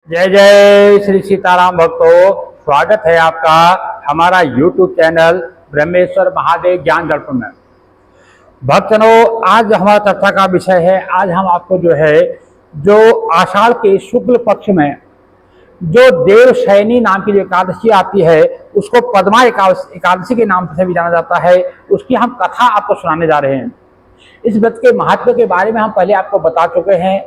जय जय श्री सीताराम भक्तों, स्वागत है आपका हमारा YouTube चैनल ब्रह्मेश्वर महादेव ज्ञान दर्पण में। भक्तों, आज हमारा चर्चा का विषय है। आज हम आपको जो आषाढ़ के शुक्ल पक्ष में जो देवशयनी नाम की जो एकादशी आती है, उसको पद्मा एकादशी के नाम से भी जाना जाता है, उसकी हम कथा आपको सुनाने जा रहे हैं। इस व्रत के महत्व के बारे में हम पहले आपको बता चुके हैं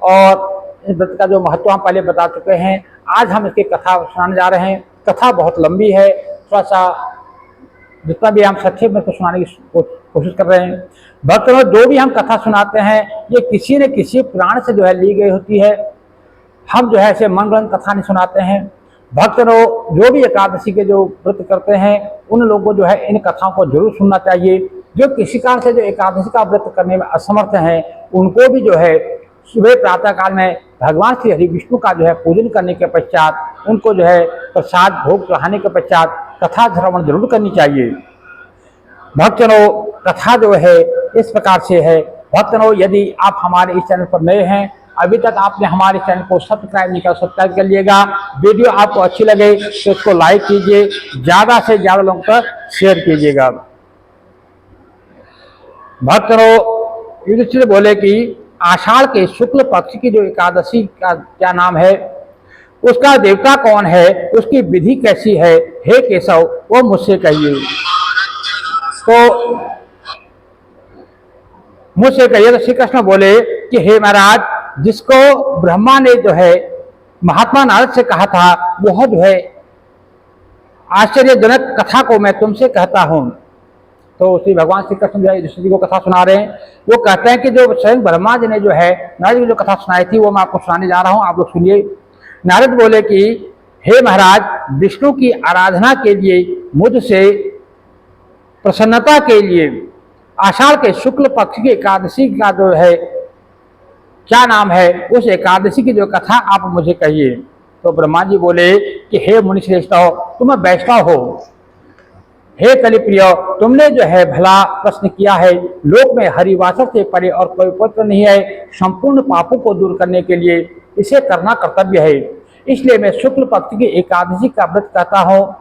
और इस व्रत का जो महत्व हम पहले बता चुके हैं। आज हम इसकी कथा सुनाने जा रहे हैं। कथा बहुत लंबी है, थोड़ा सा जितना भी हम संक्षेप में सुनाने की कोशिश कर रहे हैं। भक्तों, जो भी हम कथा सुनाते हैं ये किसी न किसी पुराण से ली गई होती है। हम ऐसे मनगढ़ंत कथा नहीं सुनाते हैं। भक्तों, जो भी एकादशी के जो व्रत करते हैं उन लोगों को इन कथाओं को जरूर सुनना चाहिए। जो किसी कारण से जो एकादशी का व्रत करने में असमर्थ हैं, उनको भी सुबह प्रातः काल में भगवान श्री हरि विष्णु का पूजन करने के पश्चात उनको प्रसाद भोग चढ़ाने के पश्चात कथा श्रवण जरूर करनी चाहिए। भक्तों, कथा इस प्रकार से है। भक्तों, यदि आप हमारे इस चैनल पर नए हैं, अभी तक आपने हमारे चैनल को सब्सक्राइब नहीं किया, सब्सक्राइब कर लिएगा। वीडियो आपको अच्छी लगे तो इसको लाइक कीजिए, ज्यादा से ज्यादा लोगों तक शेयर कीजिएगा। भक्तों, युधिष्ठिर बोले कि आषाढ़ के शुक्ल पक्ष की जो एकादशी का क्या नाम है, उसका देवता कौन है, उसकी विधि कैसी है, हे केशव वो मुझसे कहिए। तो मुझसे कहिए। तो श्री कृष्ण बोले कि हे महाराज, जिसको ब्रह्मा ने महात्मा नारद से कहा था, वह आश्चर्यजनक कथा को मैं तुमसे कहता हूं। तो श्री भगवान श्री कृष्ण युधिष्ठिर जी को कथा सुना रहे हैं। वो कहते हैं कि जो स्वयं ब्रह्मा जी ने नारद जी जो कथा सुनाई थी वो मैं आपको सुनाने जा रहा हूं, आप लोग सुनिए। नारद बोले कि हे महाराज, विष्णु की आराधना के लिए, मुझसे प्रसन्नता के लिए आषाढ़ के शुक्ल पक्ष की एकादशी का क्या नाम है, उस एकादशी की जो कथा आप मुझे कहिए। तो ब्रह्मा जी बोले कि हे मुनि श्रेष्ठ, तुम वैष्णव हो। हे कलिप्रिय, तुमने भला प्रश्न किया है। लोक में हरिवासक से परे और कोई पुत्र नहीं है। संपूर्ण पापों को दूर करने के लिए इसे करना कर्तव्य है। इसलिए मैं शुक्ल पक्ष की एकादशी का व्रत कहता हूँ।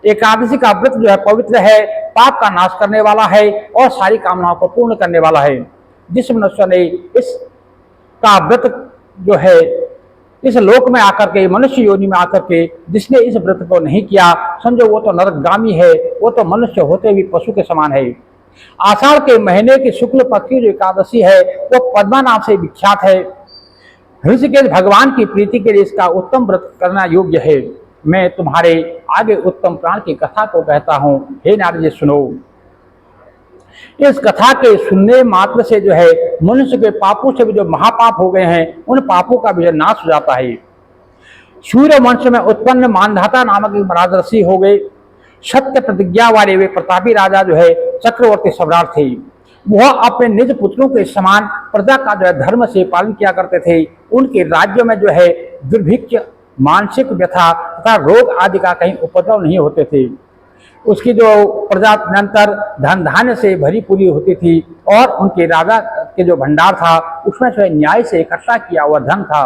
एकादशी का व्रत पवित्र है, पाप का नाश करने वाला है और सारी कामनाओं को पूर्ण करने वाला है। जिस मनुष्य ने इस का व्रत इस लोक में आकर के, मनुष्य योनि में आकर के जिसने इस व्रत को नहीं किया, समझो वो तो नरकगामी है, वो तो मनुष्य होते भी पशु के समान है। आषाढ़ के महीने की शुक्ल पक्ष की जो एकादशी है वो पद्मा नाम से विख्यात है। ऋषिकेश भगवान की प्रीति के लिए इसका उत्तम व्रत करना योग्य है। मैं तुम्हारे आगे उत्तम प्राण की कथा को कहता हूँ। हे नारद जी, सुनो। इस कथा के सुनने मात्र से मनुष्य के पापों से भी जो महापाप हो गए हैं, उन पापों का भी नाश हो जाता है। सूर्य वंश में उत्पन्न मानधाता नामक एक राजर्षि हो गए। सत्य प्रतिज्ञा वाले वे प्रतापी राजा चक्रवर्ती सम्राट थे। वह अपने निज पुत्रों के समान प्रजा का धर्म से पालन किया करते थे। उनके राज्य में दुर्भिक्ष, मानसिक व्यथा तथा रोग आदि का कहीं उपद्रव नहीं होते थे। उसकी जो प्रजा निरंतर धन धान्य से भरी पूरी होती थी और उनके राजा के जो भंडार था उसमें न्याय से इकट्ठा किया हुआ धन था।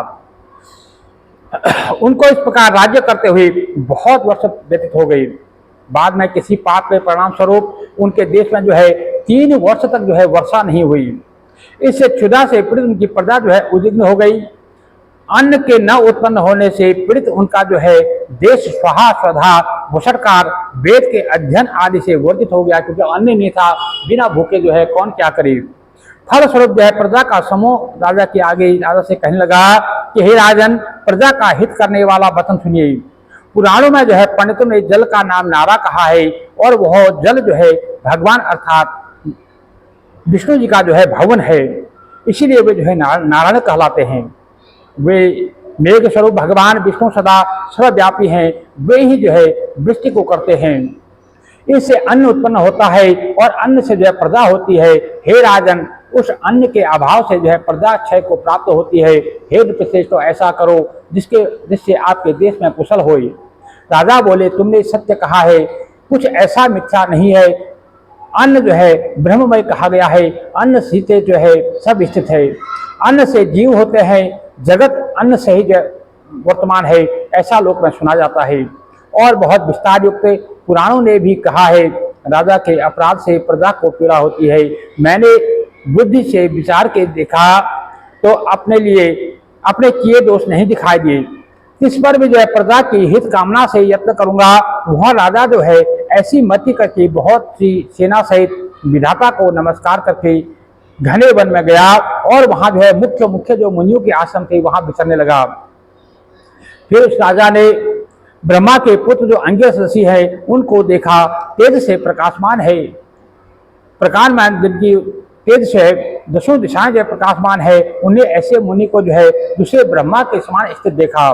उनको इस प्रकार राज्य करते हुए बहुत वर्ष व्यतीत हो गए। बाद में किसी पाप के परिणाम स्वरूप उनके देश में 3 वर्ष तक वर्षा नहीं हुई। इससे क्षुधा से पीड़ित उनकी प्रजा उद्विग्न हो गई। अन्न के न उत्पन्न होने से पीड़ित उनका देश स्वाहा स्वधा भूषणकार वेद के अध्ययन आदि से वर्जित हो गया, क्योंकि अन्न नहीं था। बिना भूखे कौन क्या करे। फलस्वरूप प्रजा का समूह राजा के आगे राजा से कहने लगा कि हे राजन, प्रजा का हित करने वाला वचन सुनिए। पुराणों में पंडितों ने जल का नाम नारा कहा है और वह जल भगवान अर्थात विष्णु जी का भवन है। इसीलिए वे नारायण कहलाते हैं। वे मेघ स्वरूप भगवान विष्णु सदा सर्वव्यापी हैं। वे ही वृष्टि को करते हैं। इससे अन्न उत्पन्न होता है और अन्न से प्रजा होती है। हे राजन, उस अन्न के अभाव से प्रजा क्षय को प्राप्त होती है। हे नृपश्रेष्ठ, तो ऐसा करो जिससे आपके देश में कुशल होए। राजा बोले, तुमने सत्य कहा है, कुछ ऐसा मिथ्या नहीं है। अन्न ब्रह्ममय कहा गया है। अन्न से सब स्थित है। अन्न से जीव होते हैं। जगत अन्न से ही वर्तमान है, ऐसा लोक में सुना जाता है। और बहुत विस्तार युक्त पुराणों ने भी कहा है, राजा के अपराध से प्रजा को पीड़ा होती है। मैंने बुद्धि से विचार के देखा तो अपने लिए अपने किए दोष नहीं दिखाई दिए। इस पर भी जो है प्रजा की हित कामना से यत्न करूंगा। वह राजा जो है ऐसी मति करके बहुत सी सेना सहित विधाता को नमस्कार करके घने वन में गया और वहां जो है मुख्य मुख्य जो मुनियों के आश्रम थे वहां विचरने लगा। फिर उस राजा ने ब्रह्मा के पुत्र जो अंगिरस ऋषि है उनको देखा, तेज से प्रकाशमान है, प्रकाशमान जिनकी तेज से दसों दिशाएं जो प्रकाशमान है, उन्हें ऐसे मुनि को जो है दूसरे ब्रह्मा के समान स्थित देखा।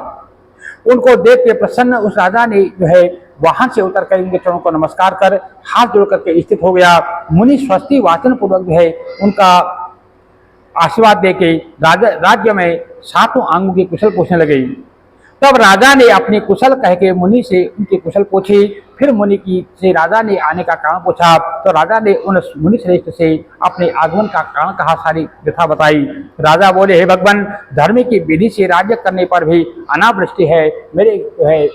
उनको देख के प्रसन्न उस राजा ने जो है वाहन से उतर कर उनके चरणों को नमस्कार कर हाथ जोड़ करके स्थित हो गया। मुनि स्वस्ति वाचन पूर्वक जो है उनका आशीर्वाद देके राज्य में सातों अंगों की कुशल पूछने लगे। तब राजा ने अपनी कुशल कह के मुनि से उनकी कुशल पूछी। फिर मुनि की से राजा ने आने का कारण पूछा तो राजा ने उन मुनि श्रेष्ठ से अपने आगमन का कारण कहा, सारी व्यथा बताई। राजा बोले, हे भगवान, धर्म की विधि से राज्य करने पर भी अनावृष्टि है, मेरे जो है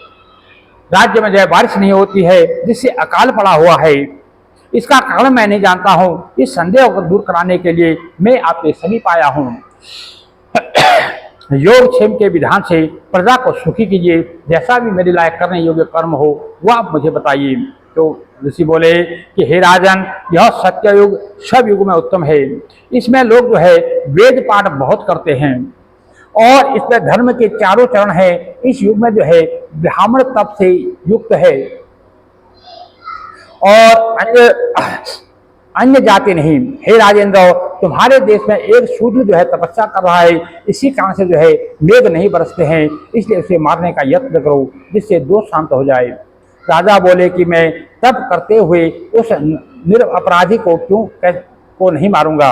राज्य में जो है बारिश नहीं होती है, जिससे अकाल पड़ा हुआ है। इसका कारण मैं नहीं जानता हूँ। इस संदेह को दूर कराने के लिए मैं आपके समीप आया हूँ। योग क्षेम के विधान से प्रजा को सुखी कीजिए, जैसा भी मेरे लायक करने योग्य कर्म हो वह आप मुझे बताइए। तो ऋषि बोले कि हे राजन, यह सत्य युग सब युग में उत्तम है। इसमें लोग जो है वेद पाठ बहुत करते हैं और इसमें धर्म के चारों चरण है। इस युग में जो है ब्राह्मण तप से युक्त है और अन्य जाति नहीं। हे राजेंद्र, तुम्हारे देश में एक शूद्र जो है तपस्या कर रहा है, इसी कारण से जो है मेघ नहीं बरसते हैं, इसलिए उसे मारने का यत्न करो जिससे दोष शांत हो जाए। राजा बोले कि मैं तप करते हुए उस निरपराधी को को नहीं मारूंगा।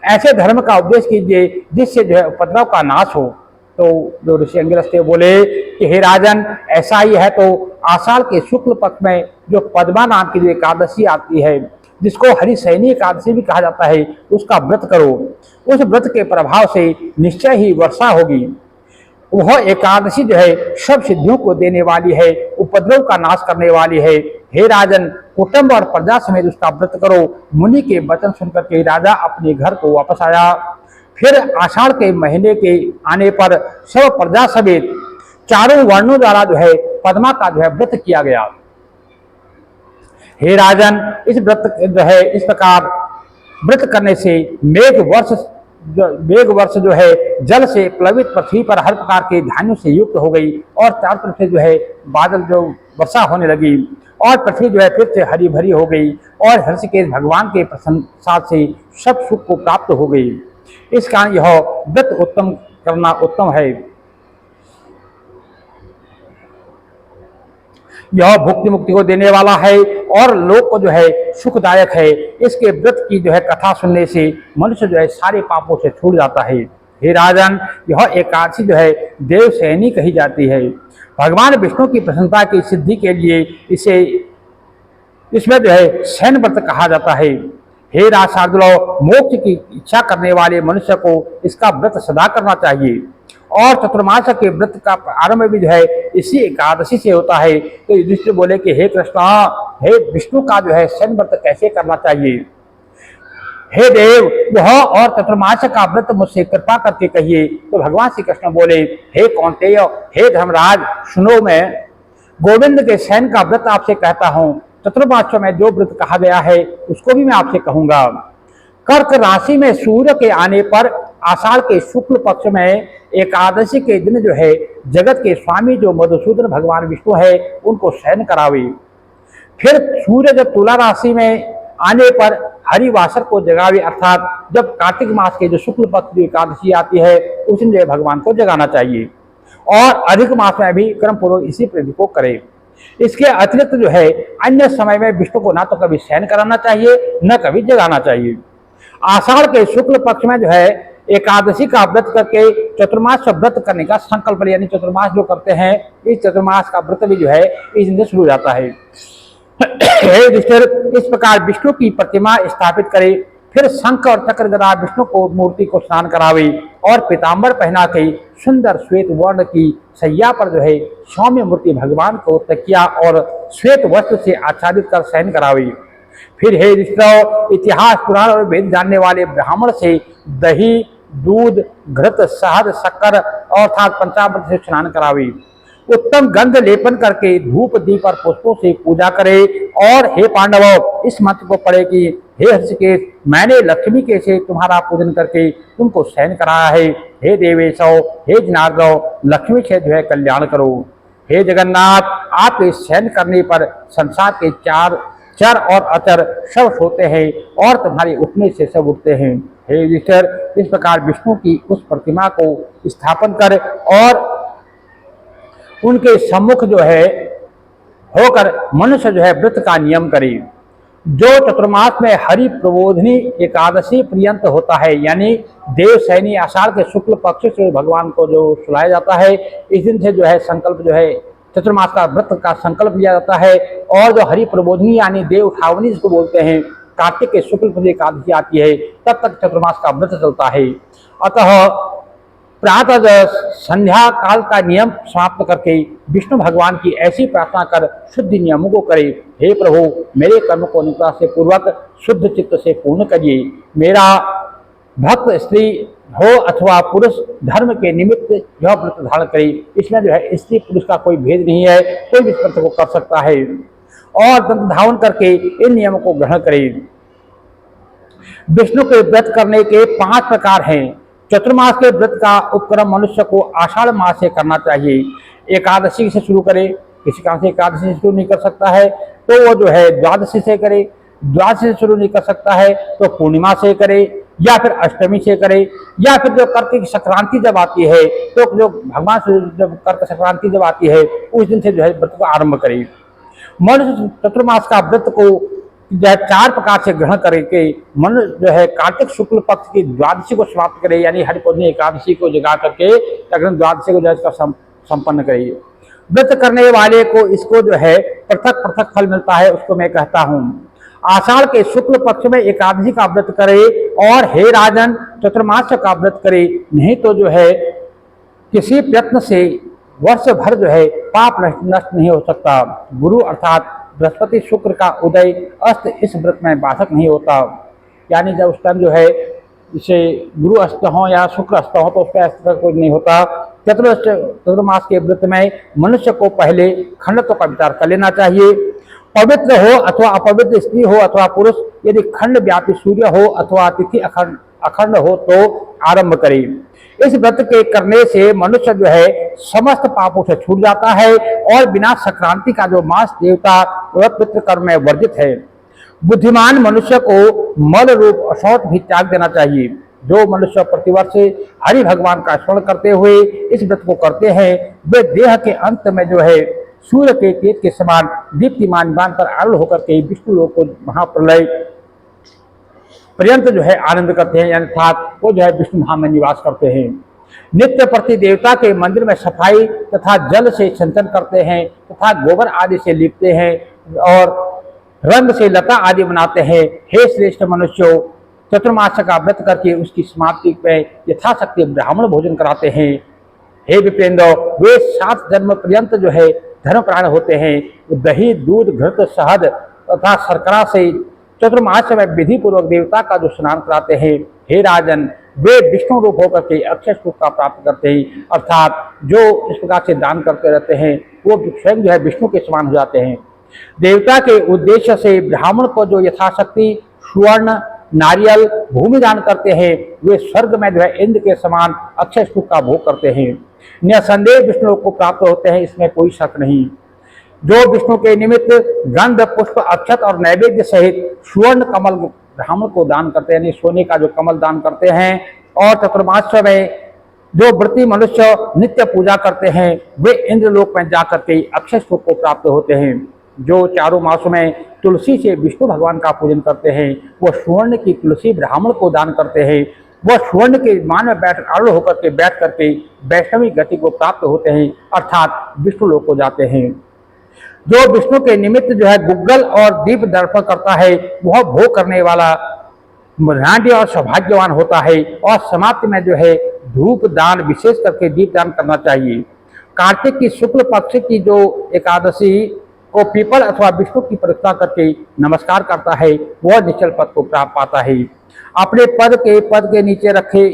ऐसे धर्म का उपदेश कीजिए जिससे जो है उपद्रव का नाश हो। तो जो ऋषि अंगिरस थे बोले कि हे राजन, ऐसा ही है तो आषाढ़ के शुक्ल पक्ष में जो पद्मा नाम की जो एकादशी आती है, जिसको हरिशयनी एकादशी भी कहा जाता है, उसका व्रत करो। उस व्रत के प्रभाव से निश्चय ही वर्षा होगी। वह एकादशी जो है सब सिद्धियों को देने वाली है, उपद्रव का नाश करने वाली है। हे राजन, कुटुंब और प्रजा समेत उसका व्रत करो। मुनि के वचन सुनकर के राजा अपने घर को वापस आया। फिर आषाढ़ के महीने के आने पर सब प्रजा समेत चारों वर्णों द्वारा जो है पद्मा का जो है व्रत किया गया। हे राजन, इस व्रत जो है इस प्रकार व्रत करने से मेघ वर्ष जो है जल से प्लवित पृथ्वी पर हर प्रकार के धान्यों से युक्त हो गई और चारों तरफ से जो है बादल जो वर्षा होने लगी और पृथ्वी जो है फिर से हरी भरी हो गई और हर्षिकेश भगवान के प्रशंसा से सब सुख को प्राप्त हो गई। इस कारण यह व्रत उत्तम करना उत्तम है। यह भुक्ति मुक्ति को देने वाला है और लोक को जो है सुखदायक है। इसके व्रत की जो है कथा सुनने से मनुष्य जो है सारे पापों से छूट जाता है। हे राजन, यह एकादशी जो है देव सैनी कही जाती है। भगवान विष्णु की प्रसन्नता की सिद्धि के लिए इसमें जो है शयन व्रत कहा जाता है। हे राजशार्दूल, मोक्ष की इच्छा करने वाले मनुष्य को इसका व्रत सदा करना चाहिए और चतुर्मास के व्रत का आरंभ भी जो है इसी एकादशी से होता है। तो युधिष्ठिर बोले कि हे कृष्ण, हे विष्णु का जो है शयन व्रत कैसे करना चाहिए? हे देव, वह और चतुर्मास का व्रत मुझसे कृपा करके कहिए। तो भगवान श्री कृष्ण बोले, हे कौन्तेय, हे धर्मराज, सुनो, मैं गोविंद के शयन का व्रत आपसे कहता हूँ। चतुर्मास में जो व्रत कहा गया है उसको भी मैं आपसे कहूंगा। कर्क राशि में सूर्य के आने पर आषाढ़ के शुक्ल पक्ष में एकादशी के दिन जो है जगत के स्वामी जो मधुसूदन भगवान विष्णु है उनको शयन करावे। फिर सूर्य जब तुला राशि में आने पर हरिवासर को जगावे, अर्थात जब कार्तिक मास के जो शुक्ल पक्ष जो एकादशी आती है उस दिन जो भगवान को जगाना चाहिए और अधिक मास में भी क्रम पूर्वक इसी प्रति को करे। इसके अतिरिक्त जो है अन्य समय में विष्णु को ना तो कभी शयन कराना चाहिए न कभी जगाना चाहिए। आषाढ़ के शुक्ल पक्ष में जो है एकादशी का व्रत करके चतुर्मास व्रत करने का संकल्प ले, यानी चतुर्मास जो करते हैं इस चतुर्मास का व्रत भी जो है इस दिन से शुरू हो जाता है। इस प्रकार विष्णु की प्रतिमा स्थापित करे, फिर शंख और चक्र गदा विष्णु को मूर्ति को स्नान करावे और पीताम्बर पहना के सुंदर श्वेत वर्ण की सैया पर जो है सौम्य मूर्ति भगवान को तकिया और श्वेत वस्त्र से आच्छादित कर शयन करावे। फिर हे ऋषभ, इतिहास पुराण और वेद जानने वाले ब्राह्मण से दही दूध घृत शहद शक्कर अर्थात पंचामृत से स्नान करावे। उत्तम गंध लेपन करके धूप दीप और पुष्पों से पूजा करे और हे पांडवों, इस मंत्र को पढ़े कि हे हर्षिकेश, मैंने लक्ष्मी के से तुम्हारा पूजन करके तुमको शयन कराया है। हे देवेशो, हे जनार्दन, लक्ष्मी से जो है कल्याण करो। हे जगन्नाथ, आप इस शयन करने पर संसार के चार चर और अचर सब सोते हैं और तुम्हारे उठने से सब उठते हैं। हे ईश्वर, इस प्रकार विष्णु की उस प्रतिमा को स्थापन कर और उनके सम्मुख जो है होकर मनुष्य जो है व्रत का नियम करे। जो चतुर्मास में हरि प्रबोधनी एकादशी पर्यंत होता है, यानी देवशयनी आषाढ़ के शुक्ल पक्ष से भगवान को जो सुलाया जाता है, इस दिन से जो है संकल्प जो है चतुर्मास का व्रत का संकल्प लिया जाता है। और जो हरि प्रबोधनी यानी देव उठावनी जिसको बोलते हैं, कार्तिक के शुक्ल पक्ष एकादशी आती है, तब तक चतुर्मास का व्रत चलता है। अतः प्रातः संध्या काल का नियम समाप्त करके विष्णु भगवान की ऐसी प्रार्थना कर शुद्ध नियमों को करे। हे प्रभु, मेरे कर्म को अनुग्रह से पूर्वक शुद्ध चित्त से पूर्ण करिए। मेरा भक्त स्त्री हो अथवा पुरुष धर्म के निमित्त यह व्रत धारण करे। इसमें जो है स्त्री पुरुष का कोई भेद नहीं है, कोई भी इस व्रत को कर सकता है और दंत धावन करके इन नियमों को ग्रहण करे। विष्णु के व्रत करने के 5 प्रकार हैं। चतुर्मास के व्रत का उपक्रम मनुष्य को आषाढ़ मास से करना चाहिए। एकादशी से शुरू करे, किसी कारण से एकादशी से शुरू नहीं कर सकता है तो वो जो है द्वादशी से करे, द्वादशी से शुरू नहीं कर सकता है तो पूर्णिमा से करे, या फिर अष्टमी से करे, या फिर जो कार्तिक संक्रांति जब आती है तो जो भगवान से जब कार्तिक संक्रांति जब आती है उस दिन से जो है व्रत को आरंभ करे। मनुष्य चतुर्मास का व्रत को जो है 4 प्रकार से ग्रहण करके मनुष्य जो है कार्तिक शुक्ल पक्ष की द्वादशी को समाप्त करे, यानी हरिप्रबोधिनी एकादशी को जगा करके अग्नि द्वादशी को जो है इसका संपन्न करे। व्रत करने वाले को इसको जो है पृथक पृथक फल मिलता है, उसको मैं कहता हूँ। आषाढ़ के शुक्ल पक्ष में एकादशी का व्रत करे और हे राजन चतुर्मास का व्रत करे, नहीं तो जो है किसी प्रयत्न से वर्ष भर जो है पाप नष्ट नहीं हो सकता। गुरु अर्थात बृहस्पति शुक्र का उदय अस्त इस व्रत में बाधक नहीं होता, यानी जब उस टाइम जो है इसे गुरु अस्त हो या शुक्र अस्त हो तो उसका अस्त कोई नहीं होता। चतुर्मास के व्रत में मनुष्य को पहले खंडत्व का विचार कर लेना चाहिए। पवित्र हो अथवा अपवित्र स्त्री हो अथवा पुरुष, यदि खंड व्यापी सूर्य हो अथवा तिथि अखंड हो तो आरंभ करे। इस व्रत के करने से मनुष्य जो है समस्त पापों से छूट जाता है और बिना संक्रांति का जो मास देवता वह पितृकर्म में वर्जित है। बुद्धिमान मनुष्य को मल रूप अशौच भी त्याग देना चाहिए। जो मनुष्य प्रतिवर्ष हरि भगवान का स्मरण करते हुए इस व्रत को करते हैं, वे देह के अंत में जो है सूर्य के तेज के समान दीप्तिमान बनकर आरूढ़ होकर के विष्णु लोक को महाप्रलय पर्यंत जो है आनंद करते हैं, यानी अर्थात वो जो है विष्णु धाम में निवास करते हैं। नित्य प्रति देवता के मंदिर में सफाई तथा जल से सिंचन करते हैं तथा गोबर आदि से लिपते हैं और रंग से लता आदि बनाते हैं। हे श्रेष्ठ मनुष्यों, चतुर्मास का व्रत करके उसकी समाप्ति में यथाशक्ति ब्राह्मण भोजन कराते हैं। हे विप्रेंद्र, वे 7 जन्म पर्यंत जो है धर्मप्राण होते हैं। दही दूध घृत शहद तथा शर्करा से चतुर्मास में विधि पूर्वक देवता का जो स्नान कराते हैं। हे राजन, वे विष्णु रूप होकर के अक्षय सुख का प्राप्त करते हैं, अर्थात जो इस प्रकार से दान करते रहते हैं वो स्वयं जो है विष्णु के समान हो जाते हैं। देवता के उद्देश्य से ब्राह्मण को जो यथाशक्ति स्वर्ण नारियल भूमि दान करते हैं, वे स्वर्ग में जो है इंद्र के समान अक्षय सुख का भोग करते हैं। निसंदेह विष्णु को प्राप्त होते हैं, इसमें कोई शक नहीं। जो विष्णु के निमित्त गंध पुष्प अक्षत और नैवेद्य सहित स्वर्ण कमल ब्राह्मण को दान करते हैं, यानी सोने का जो कमल दान करते हैं, और चतुर्मास में जो व्रती मनुष्य नित्य पूजा करते हैं वे इंद्रलोक में जाकर के अक्षय सुख को प्राप्त होते हैं। जो चारों मासों में तुलसी से विष्णु भगवान का पूजन करते हैं, वो स्वर्ण की तुलसी ब्राह्मण को दान करते हैं, वह स्वर्ण के मान में आरूढ़ होकर के बैठ करके वैष्णवी गति को प्राप्त होते हैं, अर्थात विष्णु लोक को जाते हैं। जो विष्णु के निमित्त जो है गुग्गल और दीप दर्पण करता है, वह भोग करने वाला मृणाढ़ और सौभाग्यवान होता है। और समाप्ति में जो है धूप दान, विशेष करके दीप दान करना चाहिए। कार्तिक की शुक्ल पक्ष की जो एकादशी को पीपल अथवा विष्णु की परिक्रमा करके नमस्कार करता है वह निश्चल पद को प्राप्त पाता है। अपने पद के नीचे रखे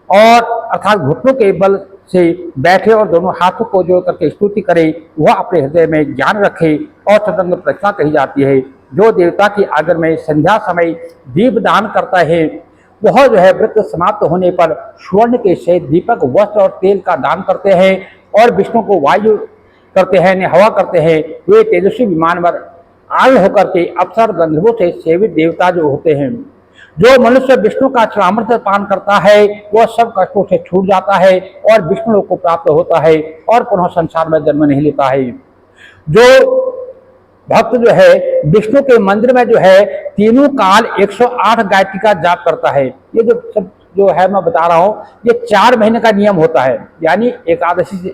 और अर्थात घुटनों के बल से बैठे और दोनों हाथों को जोड़ करके स्तुति करे, वह अपने हृदय में ज्ञान रखे। और चतुरंग परिक्रमा कही जाती है। जो देवता की आगर में संध्या समय दीप दान करता है वह जो है व्रत समाप्त होने पर स्वर्ण के सहित दीपक, वस्त्र और तेल का दान करते हैं। और विष्णु को वायु करते हैं, हवा करते हैं। वे तेजस्वी विमान पर आल होकर के अप्सर गंधर्वों से सेवित देवता जो होते हैं। जो मनुष्य विष्णु का चरणामृत पान करता है वह सब कष्टों से छूट जाता है और विष्णु लोक को प्राप्त होता है और पुनः संसार में जन्म नहीं लेता है। जो भक्त जो है विष्णु के मंदिर में जो है तीनों काल 108 गायत्री का जाप करता है। ये जो सब जो है मैं बता रहा हूँ ये 4 महीने का नियम होता है। यानी एकादशी से,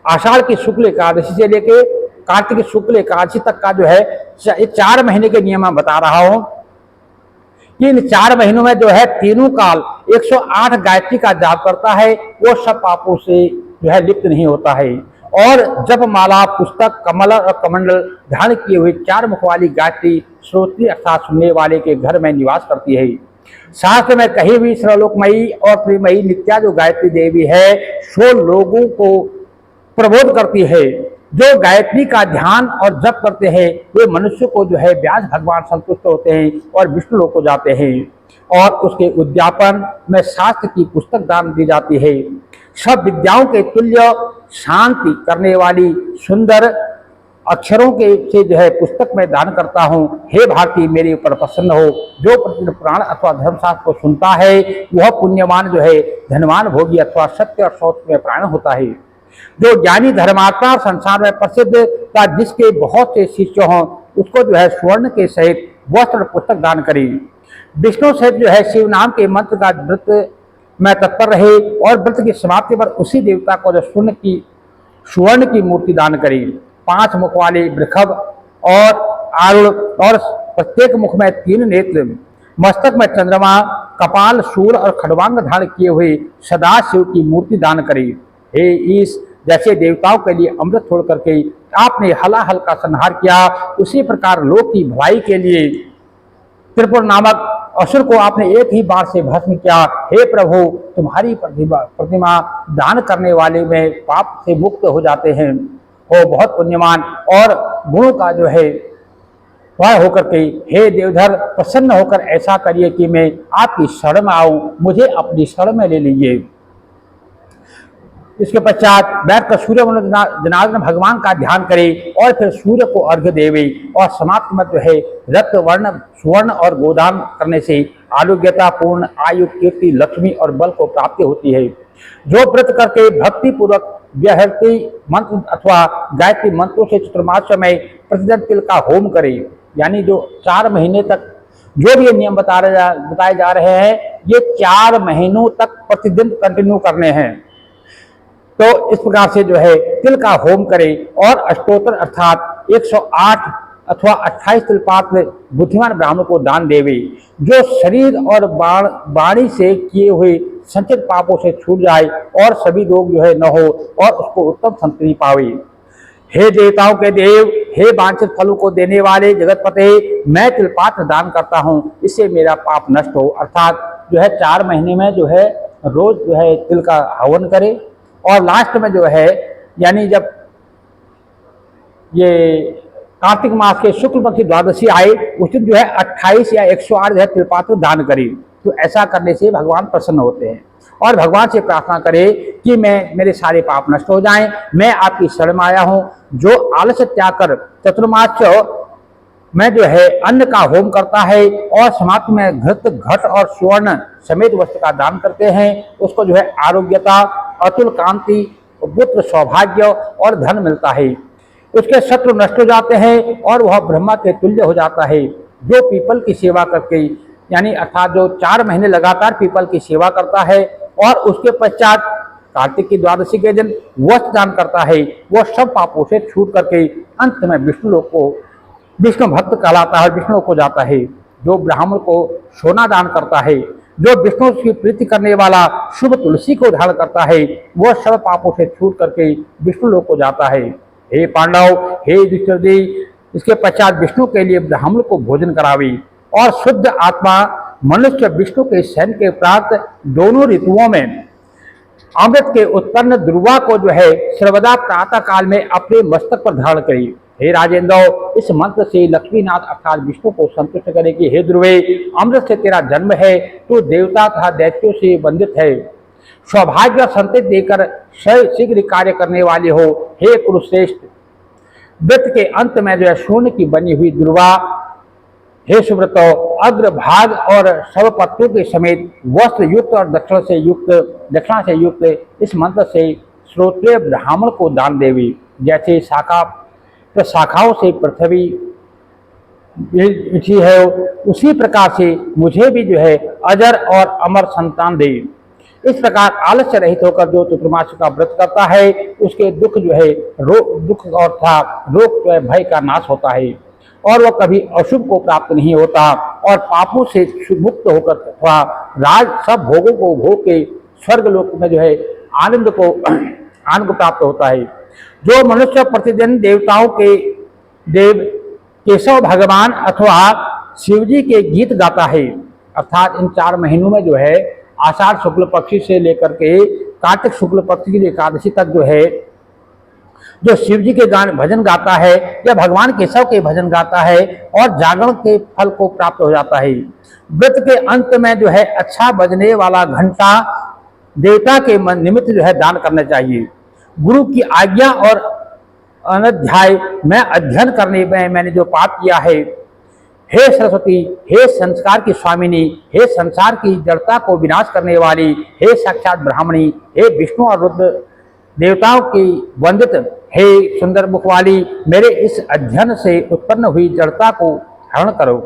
आषाढ़ की शुक्ल एकादशी से लेके कार्तिक की शुक्ल एकादशी तक का जो है 4 महीने के नियम मैं बता रहा हूँ। इन 4 महीनों में जो है तीनों काल 108 गायत्री का जाप करता है, वो सब पापों से जो है लिप्त नहीं होता है। और जप माला, पुस्तक, कमल और कमंडल धारण किए हुए 4 मुख वाली गायत्री श्रोत्री अर्थात सुनने वाले के घर में निवास करती है। शास्त्र में कहीं भी सर्वलोकमयी और प्रियमयी नित्या जो गायत्री देवी है सो लोगों को प्रबोध करती है। जो गायत्री का ध्यान और जप करते हैं वे मनुष्य को जो है व्यास भगवान संतुष्ट होते हैं और विष्णु लोक को जाते हैं। और उसके उद्यापन में शास्त्र की पुस्तक दान दी जाती है। सब विद्याओं के तुल्य शांति करने वाली सुंदर अक्षरों के से जो है पुस्तक में दान करता हूँ। हे भारती मेरे ऊपर प्रसन्न हो। जो प्रतिदिन पुराण अथवा धर्मशास्त्र को सुनता है वह पुण्यवान जो है धनवान, भोगी अथवा सत्य और शौच में प्राण होता है। जो ज्ञानी धर्मात्मा संसार में प्रसिद्ध का जिसके बहुत से शिष्य हों उसको जो है स्वर्ण के सहित वस्त्र पुस्तक दान करे। विष्णु सहित जो है शिव नाम के मंत्र का व्रत में तत्पर रहे और व्रत की समाप्ति पर उसी देवता को जो स्वर्ण की मूर्ति दान करे। 5 मुख वाले वृषभ और आरूढ़ और प्रत्येक मुख में 3 नेत्र, मस्तक में चंद्रमा, कपाल, शूल और खड़वांग धारण किए हुए सदा शिव की मूर्ति दान करे। हे ईश, जैसे देवताओं के लिए अमृत छोड़ करके आपने हलाहल का संहार किया उसी प्रकार लोक की भलाई के लिए त्रिपुर नामक असुर को आपने एक ही बार से भस्म किया। हे प्रभु, तुम्हारी प्रतिमा दान करने वाले में पाप से मुक्त हो जाते हैं। वो बहुत पुण्यमान और गुणों का जो है वह होकर के हे देवधर प्रसन्न होकर ऐसा करिए कि मैं आपकी शरण में आऊं, मुझे अपनी शरण में ले लीजिए। इसके पश्चात बैठकर सूर्य जनार्दन भगवान का ध्यान करे और फिर सूर्य को अर्घ्य देवे। और समाप्त में जो है रक्त वर्ण, सुवर्ण और गोदान करने से आरोग्यता, पूर्ण आयु, कीर्ति, लक्ष्मी और बल को प्राप्ति होती है। जो व्रत करके भक्ति पूर्वक व्यहृति मंत्र अथवा गायत्री मंत्रों से चतुर्मास में प्रतिदिन तिल का होम करे, यानी जो 4 महीने तक जो भी ये नियम बताए जा रहे हैं ये 4 महीनों तक प्रतिदिन कंटिन्यू करने हैं। तो इस प्रकार से जो है तिल का होम करे और अष्टोत्तर अर्थात 108 अथवा 28 तिलपात बुद्धिमान ब्राह्मण को दान देवे। जो शरीर और वाणी से किए हुए संचित पापों से छूट जाए और सभी रोग जो है न हो और उसको उत्तम संतति पावे। हे देवताओं के देव, हे वांछित फलों को देने वाले जगतपते, मैं तिलपात्र दान करता हूँ, इससे मेरा पाप नष्ट हो। अर्थात जो है 4 महीने में जो है रोज जो है तिल का हवन करे और लास्ट में जो है यानी जब ये कार्तिक मास के शुक्ल पक्ष की द्वादशी आए उस दिन जो है 28 या 108 जो है तिलपात्र दान करे। तो ऐसा करने से भगवान प्रसन्न होते हैं और भगवान से प्रार्थना करे कि मेरे सारे पाप नष्ट हो जाएं, मैं आपकी शरण में आया हूँ। जो आलस्य त्याग कर चतुर्मास में जो है अन्न का होम करता है और समाप्ति में घृत, घट और स्वर्ण समेत वस्त्र का दान करते हैं उसको जो है आरोग्यता, अतुल कांति, पुत्र, सौभाग्य और धन मिलता है। उसके शत्रु नष्ट हो जाते हैं और वह ब्रह्मा के तुल्य हो जाता है। जो पीपल की सेवा करके यानी अर्थात जो 4 महीने लगातार पीपल की सेवा करता है और उसके पश्चात कार्तिक की द्वादशी के दिन वस्त्र दान करता है वह सब पापों से छूट करके अंत में विष्णु भक्त कहलाता है, विष्णु को जाता है। जो ब्राह्मण को सोना दान करता है, जो विष्णु की प्रीति करने वाला शुभ तुलसी को धारण करता है, वह सब पापों से छूट करके विष्णु लोक को जाता है। हे पांडव, हे युधिष्ठिर जी, इसके पश्चात विष्णु के लिए ब्राह्मण को भोजन करावे और शुद्ध आत्मा मनुष्य विष्णु के शयन के प्राप्त दोनों ऋतुओं में अमृत के उत्पन्न ध्रुवा को जो है सर्वदा प्रातः काल में अपने मस्तक पर धारण करे। हे राजेंद्र, इस मंत्र से लक्ष्मीनाथ अर्थात विष्णु को संतुष्ट करे कि हे ध्रुवे, अमृत से तेरा जन्म है, तू देवता तथा दैत्यों से वंदित है, सौभाग्य और संतति देकर शीघ्र कार्य करने वाले हो। हे कुरुश्रेष्ठ, व्रत के अंत में जो है सोने की बनी हुई ध्रुवा, हे सुव्रतो, अग्रभाग और सर्वपत्रों के समेत वस्त्र युक्त और दक्षिणा से युक्त इस मंत्र से श्रोत्रिय ब्राह्मण को दान देवी। जैसे शाखाओं से पृथ्वी मिठी है, उसी प्रकार से मुझे भी जो है अजर और अमर संतान दे। इस प्रकार आलस्य रहित होकर जो चतुर्मास का व्रत करता है, उसके दुख जो है दुख और रोग जो है भय का नाश होता है और वह कभी अशुभ को प्राप्त नहीं होता और पापों से मुक्त होकर अथवा राज सब भोगों को भोग के स्वर्ग लोक में जो है आनंद को प्राप्त होता है। जो मनुष्य प्रतिदिन देवताओं के देव केशव भगवान अथवा शिवजी के गीत गाता है, अर्थात इन 4 महीनों में जो है आषाढ़ शुक्ल पक्षी से लेकर के कार्तिक शुक्ल पक्ष की एकादशी तक जो है जो शिव जी के गान भजन गाता है या भगवान केशव के भजन गाता है और जागरण के फल को प्राप्त हो जाता है। व्रत के अंत में जो है अच्छा बजने वाला घंटा देवता के निमित्त जो है दान करना चाहिए। गुरु की आज्ञा और अनध्याय में अध्ययन करने में मैंने जो पाप किया है, हे सरस्वती, हे संस्कार की स्वामिनी, हे संसार की जड़ता को विनाश करने वाली, हे साक्षात ब्राह्मणी, हे विष्णु और रुद्र देवताओं की वंदित, हे सुंदर मुख वाली, मेरे इस अध्ययन से उत्पन्न हुई जड़ता को हरण करो।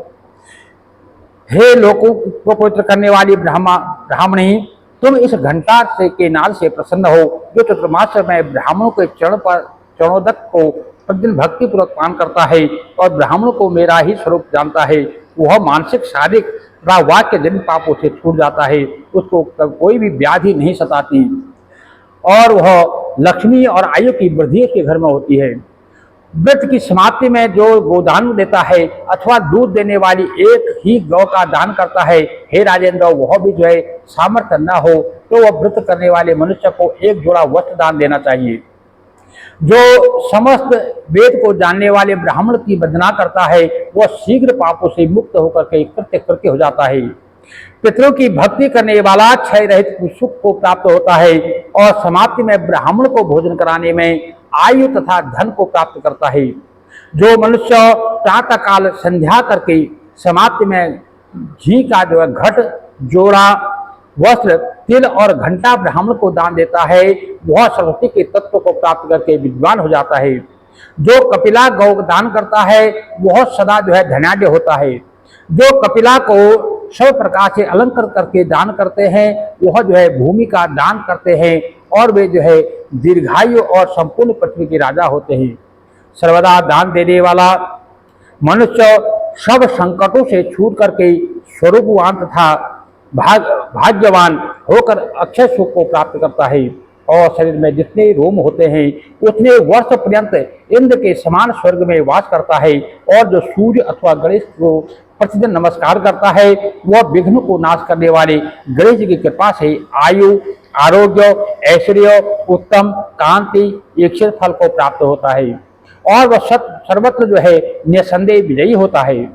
हे लोकों को पवित्र करने वाली ब्राह्मणी, तुम इस घंटा से के नाद से प्रसन्न हो, जो चतुर्मास में ब्राह्मणों के चरणोदक को प्रतिदिन भक्ति पूर्वक पान करता है और ब्राह्मणों को मेरा ही स्वरूप जानता है, वह मानसिक शारीरिक तथा वाक्य जनित पापों से छूट जाता है, उसको कोई भी व्याधि नहीं सताती और वह लक्ष्मी और आयु की वृद्धि के घर में होती है। व्रत की समाप्ति में जो गोदान देता है अथवा दूध देने वाली एक ही गौ का दान करता है, हे राजेंद्र, वह भी जो है सामर्थ्य न हो तो वह व्रत करने वाले मनुष्य को एक जोड़ा वस्त्र दान देना चाहिए। जो समस्त वेद को जानने वाले ब्राह्मण की वंदना करता है, वह शीघ्र पापों से मुक्त होकर के कृत्य हो जाता है। पितरों की भक्ति करने वाला क्षय रहित सुख को प्राप्त होता है और समाप्ति में ब्राह्मण को भोजन कराने में आयु तथा धन को प्राप्त करता है। जो मनुष्य प्रातः काल संध्या करके समाप्ति में घी का जो है घट, जोड़ा, वस्त्र, तिल और घंटा ब्राह्मण को दान देता है, वह सरस्वती के तत्व को प्राप्त करके विद्वान हो जाता है। जो कपिला गौ दान करता है, वह सदा जो है धनाढ्य होता है। जो कपिला को सब प्रकार से अलंकृत करके दान करते हैं, वह जो है भूमि का दान करते हैं और वे जो है दीर्घायु और संपूर्ण पृथ्वी के राजा होते हैं। सर्वदा दान देने वाला मनुष्य सब संकटों से छूट करके स्वरूपवान तथा भाग्यवान होकर अक्षय सुख को प्राप्त करता है और शरीर में जितने रोम होते हैं उतने वर्ष पर्यंत इंद्र के समान स्वर्ग में वास करता है और जो सूर्य अथवा गणेश को प्रतिदिन नमस्कार करता है, वह विघ्न को नाश करने वाले गणेश जी की कृपा से आयु, आरोग्य, ऐश्वर्य, उत्तम कांति, इच्छित फल को प्राप्त होता है और वह सर्वत्र जो है निसंदेह विजयी होता है।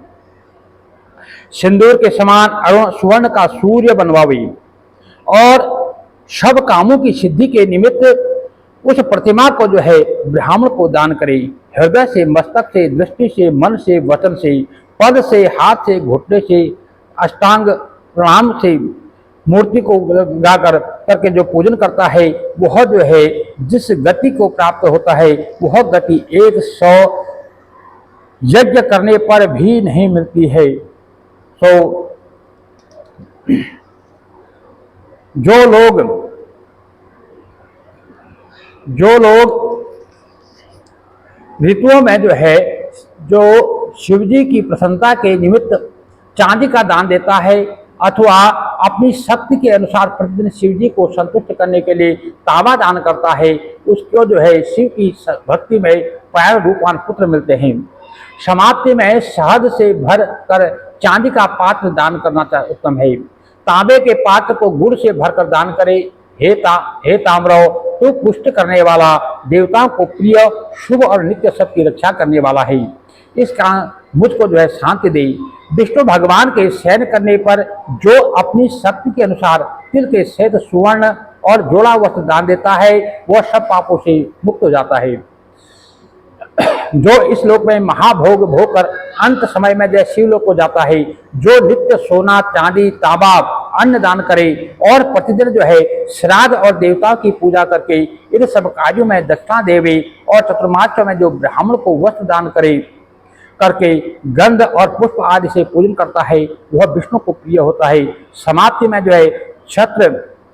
सिंदूर के समान अरुण सुवर्ण का सूर्य बनवावे और सब कामों की सिद्धि के निमित्त उस प्रतिमा को जो है ब्राह्मण को दान करे। हृदय से, मस्तक से, दृष्टि से, मन से, वचन से, पद से, हाथ से, घुटने से, अष्टांग प्रणाम से मूर्ति को गाकर करके जो पूजन करता है, वह जो है जिस गति को प्राप्त होता है, वह गति 100 यज्ञ करने पर भी नहीं मिलती है। तो जो लोग ऋतुओं में जो है जो शिवजी की प्रसन्नता के निमित्त चांदी का दान देता है अथवा अपनी शक्ति के अनुसार प्रतिदिन शिव जी को संतुष्ट करने के लिए तांबा दान करता है, उसको जो है शिव की भक्ति में पैर रूपवान पुत्र मिलते हैं। समाप्ति में शहद से भर कर चांदी का पात्र दान करना उत्तम है। तांबे के पात्र को गुड़ से भरकर दान करे। हे ताम्रव, तू पुष्ट करने वाला, देवताओं को प्रिय, शुभ और नित्य सबकी रक्षा करने वाला है। इसका मुझको जो है शांति दे। विष्णु भगवान के शयन करने पर जो अपनी शक्ति के अनुसार तिल के सहित सुवर्ण और जोड़ा वस्त्र दान देता है, वह सब पापों से मुक्त हो जाता है। जो इस लोक में महाभोग भोगकर अंत समय में जय शिवलोक को जाता है, जो नित्य सोना चांदी तांबा अन्न दान करे और प्रतिदिन जो है श्राद्ध और देवताओं की पूजा करके इन सब कार्यों में दक्षिणा देवे और चतुर्मास में जो ब्राह्मण को वस्त्र दान करे करके गंध और पुष्प आदि से पूजन करता है, वह विष्णु को प्रिय होता है। समाप्ति में जो है छत्र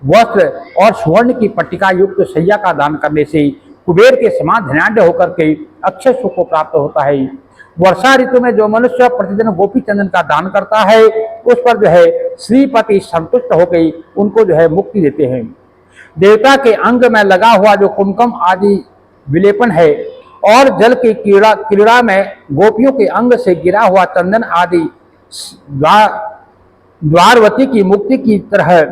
वस्त्र और स्वर्ण की पट्टिका युक्त सैया का दान करने से कुबेर के समान धनाढ्य होकर के अक्षय सुख को प्राप्त होता है। वर्षा ऋतु में जो मनुष्य प्रतिदिन गोपी चंदन का दान करता है, उस पर जो है श्रीपति संतुष्ट होकर उनको जो है मुक्ति देते हैं। देवता के अंग में लगा हुआ जो कुमकुम आदि विलेपन है और जल की क्रीड़ा में गोपियों के अंग से गिरा हुआ चंदन आदि द्वारवती की मुक्ति की तरह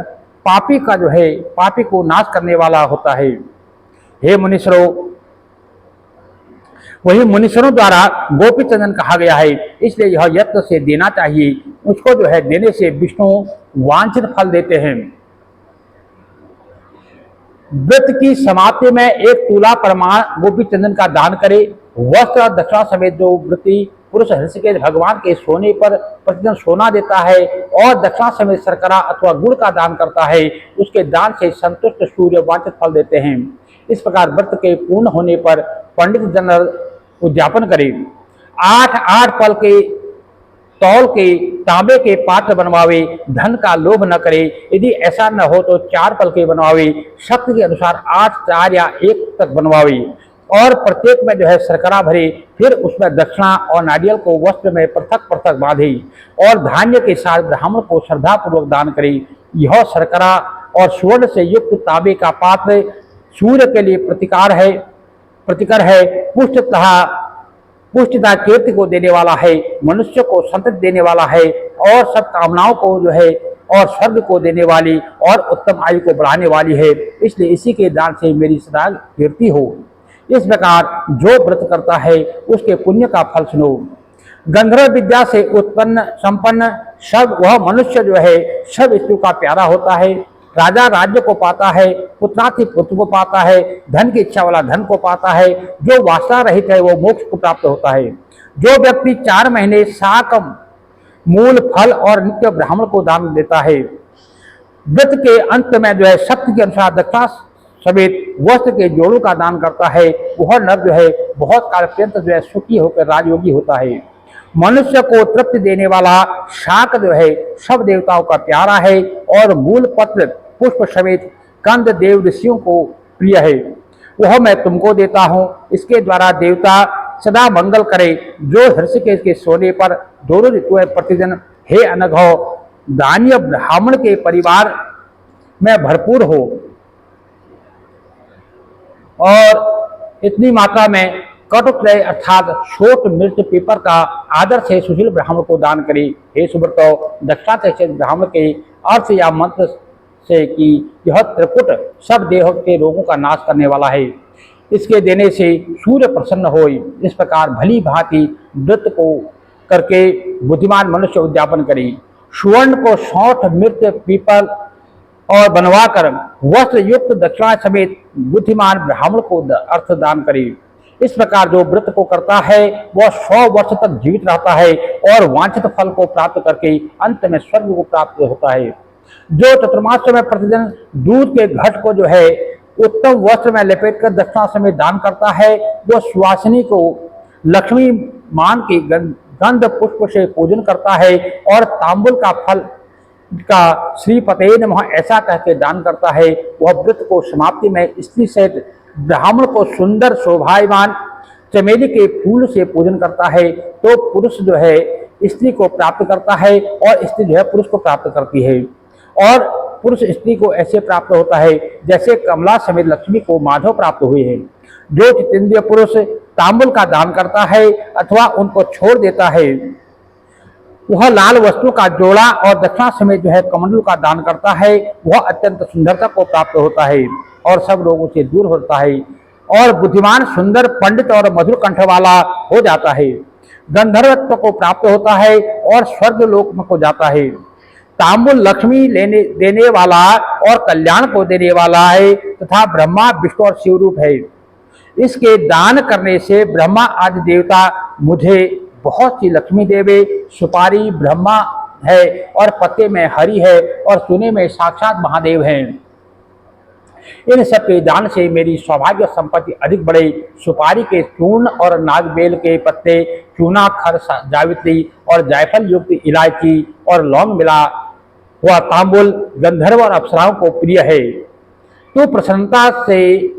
पापी का जो है पापी को नाश करने वाला होता है। हे मुनीश्वरों, वही मुनीश्वरों द्वारा गोपी चंदन कहा गया है, इसलिए यह यत्न से देना चाहिए। उसको जो है देने से विष्णु वांछित फल देते हैं। व्रत की समाप्ति में एक तुला प्रमाण गोपी चंदन का दान करे। वस्त्र और दक्षिणा समेत जो व्रती पुरुष ऋषिकेश भगवान के सोने पर प्रतिदिन सोना देता है और दक्षिणा समेत शर्करा अथवा गुड़ का दान करता है, उसके दान से संतुष्ट सूर्य वांछित फल देते हैं। इस प्रकार व्रत के पूर्ण होने पर पंडित जन उद्यापन करे। 8 पल के तौल के तांबे के पात्र बनवावे, धन का लोभ न करे। यदि ऐसा न हो तो 4 पल के बनवावे, शक्ति के अनुसार 8, 4 या 1 तक बनवावे और प्रत्येक में जो है शर्करा भरे। फिर उसमें दक्षिणा और नारियल को वस्त्र में पृथक पृथक बांधे और धान्य के साथ ब्राह्मण को श्रद्धा पूर्वक दान करे। यह शर्करा और स्वर्ण से युक्त तांबे का पात्र सूर्य के लिए प्रतिकर है, पुष्टता कीर्ति को देने वाला है, मनुष्य को संतति देने वाला है और सब कामनाओं को जो है और स्वर्ग को देने वाली और उत्तम आयु को बढ़ाने वाली है। इसलिए इसी के दान से मेरी सदा कीर्ति हो। इस प्रकार जो व्रत करता है उसके पुण्य का फल सुनो। गंधर्व विद्या से उत्पन्न संपन्न सब वह मनुष्य जो है सब स्त्रियों का प्यारा होता है। राजा राज्य को पाता है, पुत्रार्थी पुत्र को पाता है, धन की इच्छा वाला धन को पाता है, जो वासना रहित है वो मोक्ष को प्राप्त होता है। जो व्यक्ति 4 महीने शाक मूल फल और नित्य ब्राह्मण को दान देता है, व्रत के अंत में जो है शक्ति के अनुसार दक्षिणा समेत वस्त्र के जोड़ों का दान करता है, वह नर जो है बहुत काल पर्यंत जो है सुखी होकर राजयोगी होता है। मनुष्य को तृप्ति देने वाला शाक जो है सब देवताओं का प्यारा है और मूल पत्र पुष्प समेत कंद देव ऋषियों को प्रिय है, वह मैं तुमको देता हूँ। इसके द्वारा देवता सदा मंगल करे। जो ऋषिकेश के सोने पर दोनों ऋतुएं प्रतिदिन हे अनघो दानीय ब्राह्मण के परिवार में भरपूर हो और इतनी मात्रा में कटुत्रय अर्थात शोक मिर्च पीपर का आदर से सुशील ब्राह्मण को दान करे। हे सुब्रतो, दक्षिणा से ब्राह्मण के अर्थ या मंत्र से कि यह त्रिकुट सब देह के रोगों का नाश करने वाला है, इसके देने से सूर्य प्रसन्न होए। इस प्रकार भली भांति व्रत को करके बुद्धिमान मनुष्य उद्यापन करे। सुवर्ण को 60 मिर्च पीपल और बनवाकर वस्त्र युक्त दक्षिणा समेत बुद्धिमान ब्राह्मण को अर्थ दान करे। इस प्रकार जो व्रत को करता है वह 100 वर्ष तक जीवित रहता है और वांछित फल को प्राप्त करके अंत में स्वर्ग को प्राप्त होता है। जो चतुर्मास में प्रतिदिन दूध के घट को जो है उत्तम वस्त्र में लपेटकर दक्षिणा समेत दान करता है, जो सुवासिनी को लक्ष्मी मान की गंध पुष्प से पूजन करता है और तांबुल का फल का श्रीपते नमः ऐसा कहकर दान करता है, वह व्रत को समाप्ति में स्त्री सहित ब्राह्मण को सुंदर शोभायमान चमेली के फूल से पूजन करता है, तो पुरुष जो है स्त्री को प्राप्त करता है और स्त्री जो है पुरुष को प्राप्त करती है। और पुरुष स्त्री को ऐसे प्राप्त होता है जैसे कमला समेत लक्ष्मी को माधव प्राप्त हुए हैं। जो जितेंद्रिय पुरुष तांबुल का दान करता है अथवा उनको छोड़ देता है, वह लाल वस्तु का जोड़ा और दक्षिणा समेत जो है कमंडलू का दान करता है, वह अत्यंत सुंदरता को प्राप्त होता है और सब लोगों से दूर होता है और बुद्धिमान, सुंदर, पंडित और मधुर कंठ वाला हो जाता है। गंधर्वत्व को प्राप्त होता है और स्वर्ग लोक में को जाता है। तांबुल लक्ष्मी देने वाला और कल्याण को देने वाला है तथा ब्रह्मा, विष्णु और शिव रूप है। इसके दान करने से ब्रह्मा आदि देवता मुझे बहुत सी लक्ष्मी देवे। सुपारी ब्रह्मा है और पत्ते में हरि है और सुने में साक्षात महादेव हैं। इन सब के दान से मेरी सौभाग्य संपत्ति अधिक बढ़े। सुपारी के चूर्ण और नागबेल के पत्ते, चूना, खर, जावित्री और जायफल युक्त इलायची और लौंग मिला हुआ तांबुल गंधर्व और अप्सराओं को प्रिय है। तो प्रसन्नता से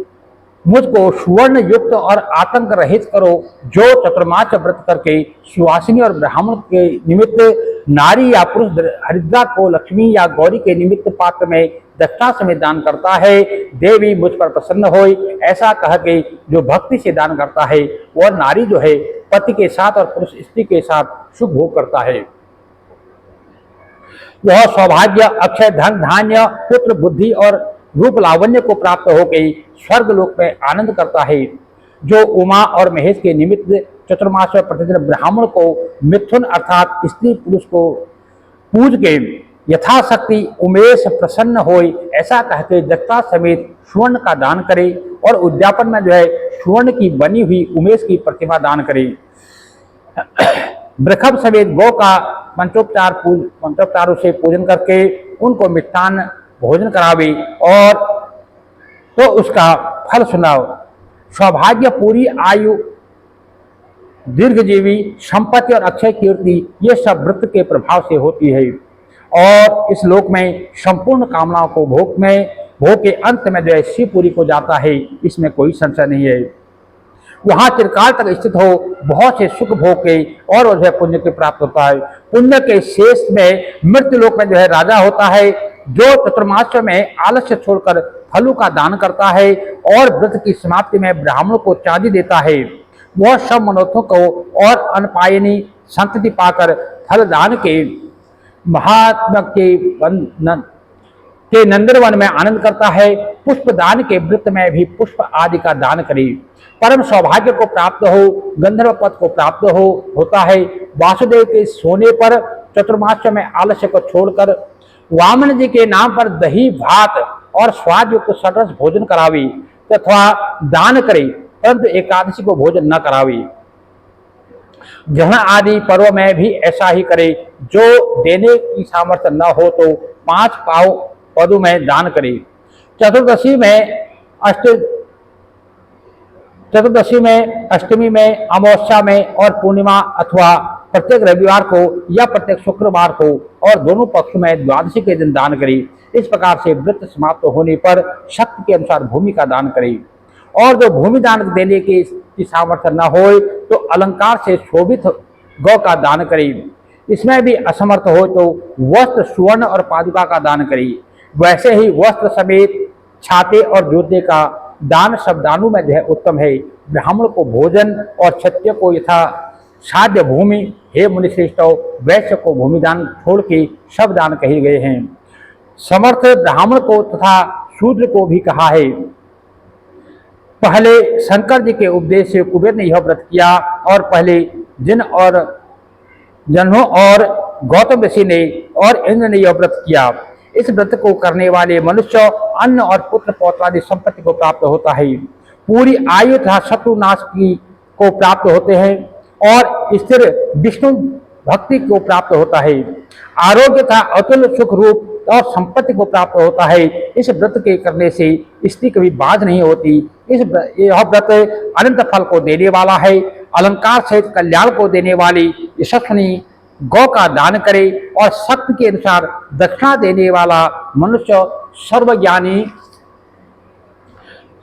मुझको सुवर्ण युक्त और आतंक रहित करो। जो चतुर्मास व्रत करके सुवासिनी और ब्राह्मण के निमित्त नारी या पुरुष हरिद्रा को लक्ष्मी या गौरी के निमित्त पात्र में दक्षिणा समेत दान करता है, देवी मुझ पर प्रसन्न होय। ऐसा कह के जो भक्ति से दान करता है वह नारी जो है पति के साथ और पुरुष स्त्री के साथ सुख भोग करता है। वह सौभाग्य, अक्षय धन, धान्य, पुत्र, बुद्धि और रूप लावण्य को प्राप्त होकर स्वर्ग लोक में आनंद करता है। जो उमा और महेश के निमित्त चतुर्मास में प्रतिदिन ब्राह्मण को मिथुन अर्थात स्त्री पुरुष को पूज के यथाशक्ति उमेश प्रसन्न होय, ऐसा कहते दक्षता समेत स्वर्ण का दान करे और उद्यापन में जो है स्वर्ण की बनी हुई उमेश की प्रतिमा दान करे। वृषभ समेत गौ का पंचोपचारों से पूजन करके उनको मिष्टान भोजन करावे और तो उसका फल सुनाओ। सौभाग्य, पूरी आयु, दीर्घजीवी, संपत्ति और अक्षय कीर्ति ये सब व्रत के प्रभाव से होती है और इस लोक में संपूर्ण कामनाओं को भोग के अंत में जो है शिवपुरी को जाता है, इसमें कोई संशय नहीं है। वहां चिरकाल तक स्थित हो बहुत से सुख भोग के और जो है पुण्य के प्राप्त होता है। पुण्य के शेष में मृत्यु लोक में जो है राजा होता है। जो चतुर्मास में आलस्य छोड़कर फलों का दान करता है और व्रत की समाप्ति में ब्राह्मण को चांदी देता है, वह सब मनोरथों को और अनपायनी संतति पाकर फल दान के महात्मा के नंदनवन में आनंद करता है। पुष्प दान के व्रत में भी पुष्प आदि का दान करे। परम सौभाग्य को प्राप्त हो, गंधर्व पद को प्राप्त होता है। वासुदेव के सोने पर चतुर्मास में आलस्य को छोड़कर वामन जी के नाम पर दही भात और स्वाद युक्त सरस भोजन करावे तथा दान करे, परंतु एकादशी को भोजन न करावे। ग्रहण आदि पर्व में भी ऐसा ही करे। जो देने की सामर्थ्य न हो तो 5 पाव पदों में दान करे। चतुर्दशी में, अष्टमी में, अमावस्या में और पूर्णिमा अथवा प्रत्येक रविवार को या प्रत्येक शुक्रवार को और दोनों पक्षों में द्वादशी के दिन दान करे। इस प्रकार से व्रत समाप्त होने पर शक्ति के अनुसार भूमि का दान करे और जो भूमि दान देने की सामर्थ्य न हो तो अलंकार से शोभित गौ का दान करे। इसमें भी असमर्थ हो तो वस्त्र, सुवर्ण और पादुका का दान करे। वैसे ही वस्त्र समेत छाते और जूते का दान सब दानों में जो है उत्तम है। ब्राह्मण को भोजन और क्षत्रिय को यथा साध्य भूमि, हे मुनिश्रेष्ठ, वैश्य को भूमि दान छोड़ के सब दान कहे गए हैं। समर्थ ब्राह्मण को तथा शूद्र को भी कहा है। पहले शंकर जी के उपदेश से कुबेर ने यह व्रत किया और पहले जनों और गौतम ऋषि ने और इंद्र ने यह व्रत किया। इस व्रत को करने वाले मनुष्य अन्न और पुत्र पौत्रादि संपत्ति को प्राप्त होता है। पूरी आयु तथा शत्रु नाश को प्राप्त होते हैं और स्थिर विष्णु भक्ति को प्राप्त होता है। आरोग्य तथा अतुल सुख रूप और संपत्ति को प्राप्त होता है। इस व्रत के करने से स्त्री कभी बाध नहीं होती। यह व्रत अनंत फल को देने वाला है। अलंकार सहित कल्याण को देने वाली यशस्विनी गौ का दान करे और शक्ति के अनुसार दक्षिणा देने वाला मनुष्य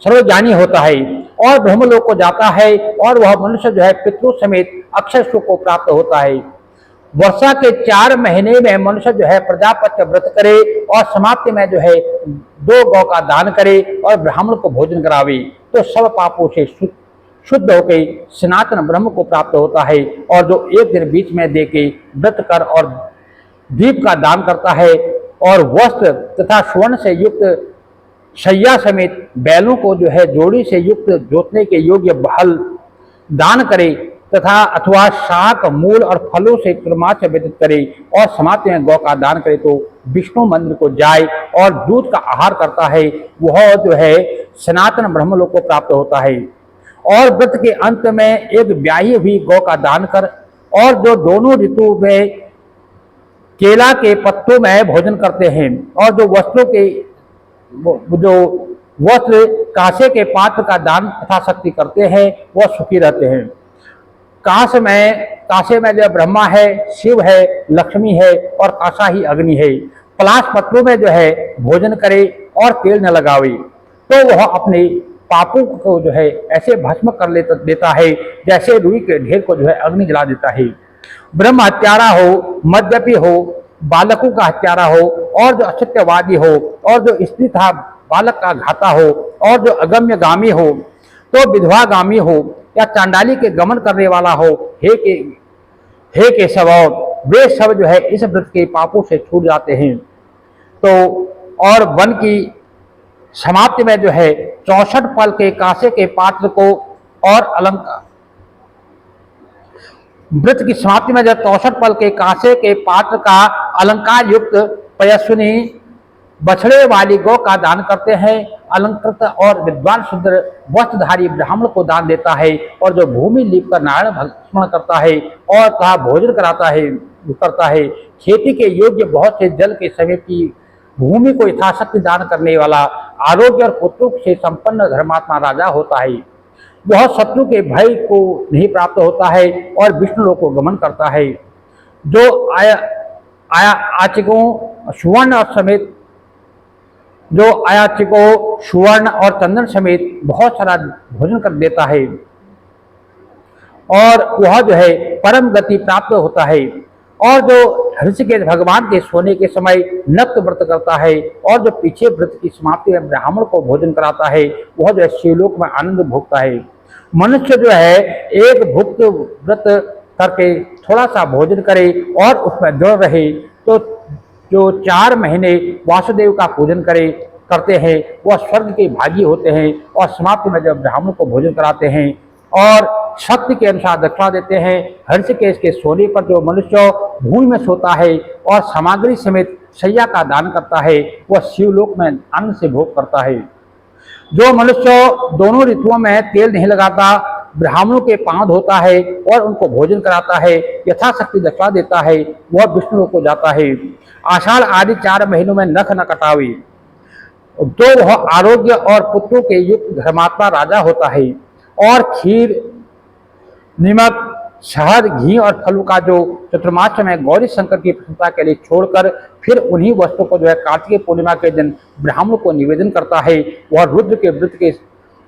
सर्वज्ञानी होता है और ब्रह्मलोक को जाता है और वह मनुष्य जो है पितरों समेत अक्षय सुख को प्राप्त होता है। वर्षा के 4 महीने में मनुष्य जो है प्रजापत्य व्रत करे और समाप्ति में जो है 2 गौ का दान करे और ब्राह्मण को भोजन करावे तो सब पापों से शुद्ध होकर सनातन ब्रह्म को प्राप्त होता है। और जो एक दिन बीच में दे के व्रत कर और दीप का दान करता है और वस्त्र तथा स्वर्ण से युक्त शैया समेत बैलों को जो है जोड़ी से युक्त जोतने के योग्य बहल दान करे तथा अथवा शाक मूल और फलों से क्रमाच व्यतीत करे और समाप्ति में गौ का दान करे तो विष्णु मंदिर को जाए और दूध का आहार करता है वह जो है सनातन ब्रह्मलोक को प्राप्त होता है। और व्रत के अंत में एक ब्याही हुई गौ का दान कर और जो दोनों ऋतु में केला के पत्तों में भोजन करते हैं और जो वस्त्र कांसे के पात्र का दान यथाशक्ति करते हैं वह सुखी रहते हैं। कांसे में जो ब्रह्मा है, शिव है, लक्ष्मी है और कांसा ही अग्नि है। पलाश पत्रों में जो है भोजन करे और तेल न लगावे तो वह अपने पापों को जो है ऐसे भस्म कर देता है जैसे रुई के ढेर को जो है अग्नि जला देता है। ब्रह्म हत्यारा हो, मद्यपी हो, बालकों का हत्यारा हो और जो असत्यवादी हो और जो स्त्री था बालक का घाता हो और जो अगम्य गामी हो तो विधवा गामी हो या चांडाली के गमन करने वाला हो, हे केशव वे सब जो है इस व्रत के पापों से छूट जाते हैं। तो और वन की समाप्ति में जो है 64 पल के कांसे के पात्र को और अलंकार व्रत की समाप्ति में जब 64 पल के कांसे के पात्र का अलंकार युक्त पयस्विनी बछड़े वाली गौ का दान करते हैं। अलंकृत और विद्वान शुद्र वस्त्रधारी ब्राह्मण को दान देता है और जो भूमि लीप कर नारायण स्मरण करता है और कहा भोजन करता है। खेती के योग्य बहुत से जल के समीप की भूमि को यथाशक्ति दान करने वाला आरोग्य और पुत्रों से संपन्न धर्मात्मा राजा होता है। वह शत्रु के भय को नहीं प्राप्त होता है और विष्णु लोक को गमन करता है। जो आयाचिकों सुवर्ण और चंदन समेत बहुत सारा भोजन कर देता है और वह जो है परम गति प्राप्त होता है। और जो ऋषिकेश भगवान के सोने के समय नक्त व्रत करता है और जो पीछे व्रत की समाप्ति में ब्राह्मण को भोजन कराता है वह जो है शिवलोक में आनंद भोगता है। मनुष्य जो है एक भुक्त व्रत करके थोड़ा सा भोजन करे और उसमें दृढ़ रहे तो जो 4 महीने वासुदेव का पूजन करते हैं वह स्वर्ग के भागी होते हैं। और समाप्ति में जब ब्राह्मण को भोजन कराते हैं और शक्ति के अनुसार दक्षिणा देते हैं। ऋषिकेश के सोने पर जो मनुष्य भूमि में सोता है और सामग्री समेत शैया का दान करता है वह शिवलोक में आनंद से भोग करता है। जो मनुष्य दोनों ऋतुओं में तेल नहीं लगाता ब्राह्मणों के पांव धोता है और उनको भोजन कराता है यथाशक्ति दक्षिणा देता है वह विष्णु लोक को जाता है। आषाढ़ आदि 4 महीनों में नख न कटावे तो वह आरोग्य और पुत्रों के युक्त धर्मात्मा राजा होता है। और खीर नमक शहद घी और फलों का जो चतुर्मास में गौरी शंकर की प्रसन्नता के लिए छोड़कर फिर उन्हीं वस्तुओं को जो है कार्तिक पूर्णिमा के दिन ब्राह्मण को निवेदन करता है वह रुद्र के व्रत के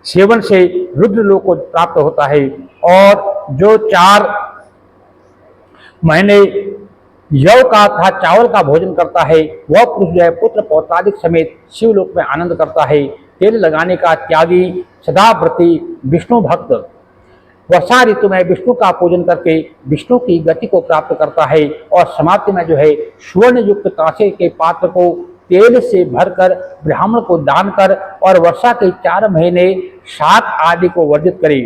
सेवन से रुद्र लोक को प्राप्त होता है। और जो 4 महीने यव का तथा चावल का भोजन करता है वह पुरुष जो है पुत्र पौत्रादिक समेत शिवलोक में आनंद करता है। तेल लगाने का त्यागी सदाव्रती विष्णु भक्त वर्षा ऋतु में विष्णु का पूजन करके विष्णु की गति को प्राप्त करता है। और समाप्ति में जो है स्वर्ण युक्त कांसे के पात्र को तेल से भरकर ब्राह्मण को दान कर और वर्षा के 4 महीने शाक आदि को वर्जित करे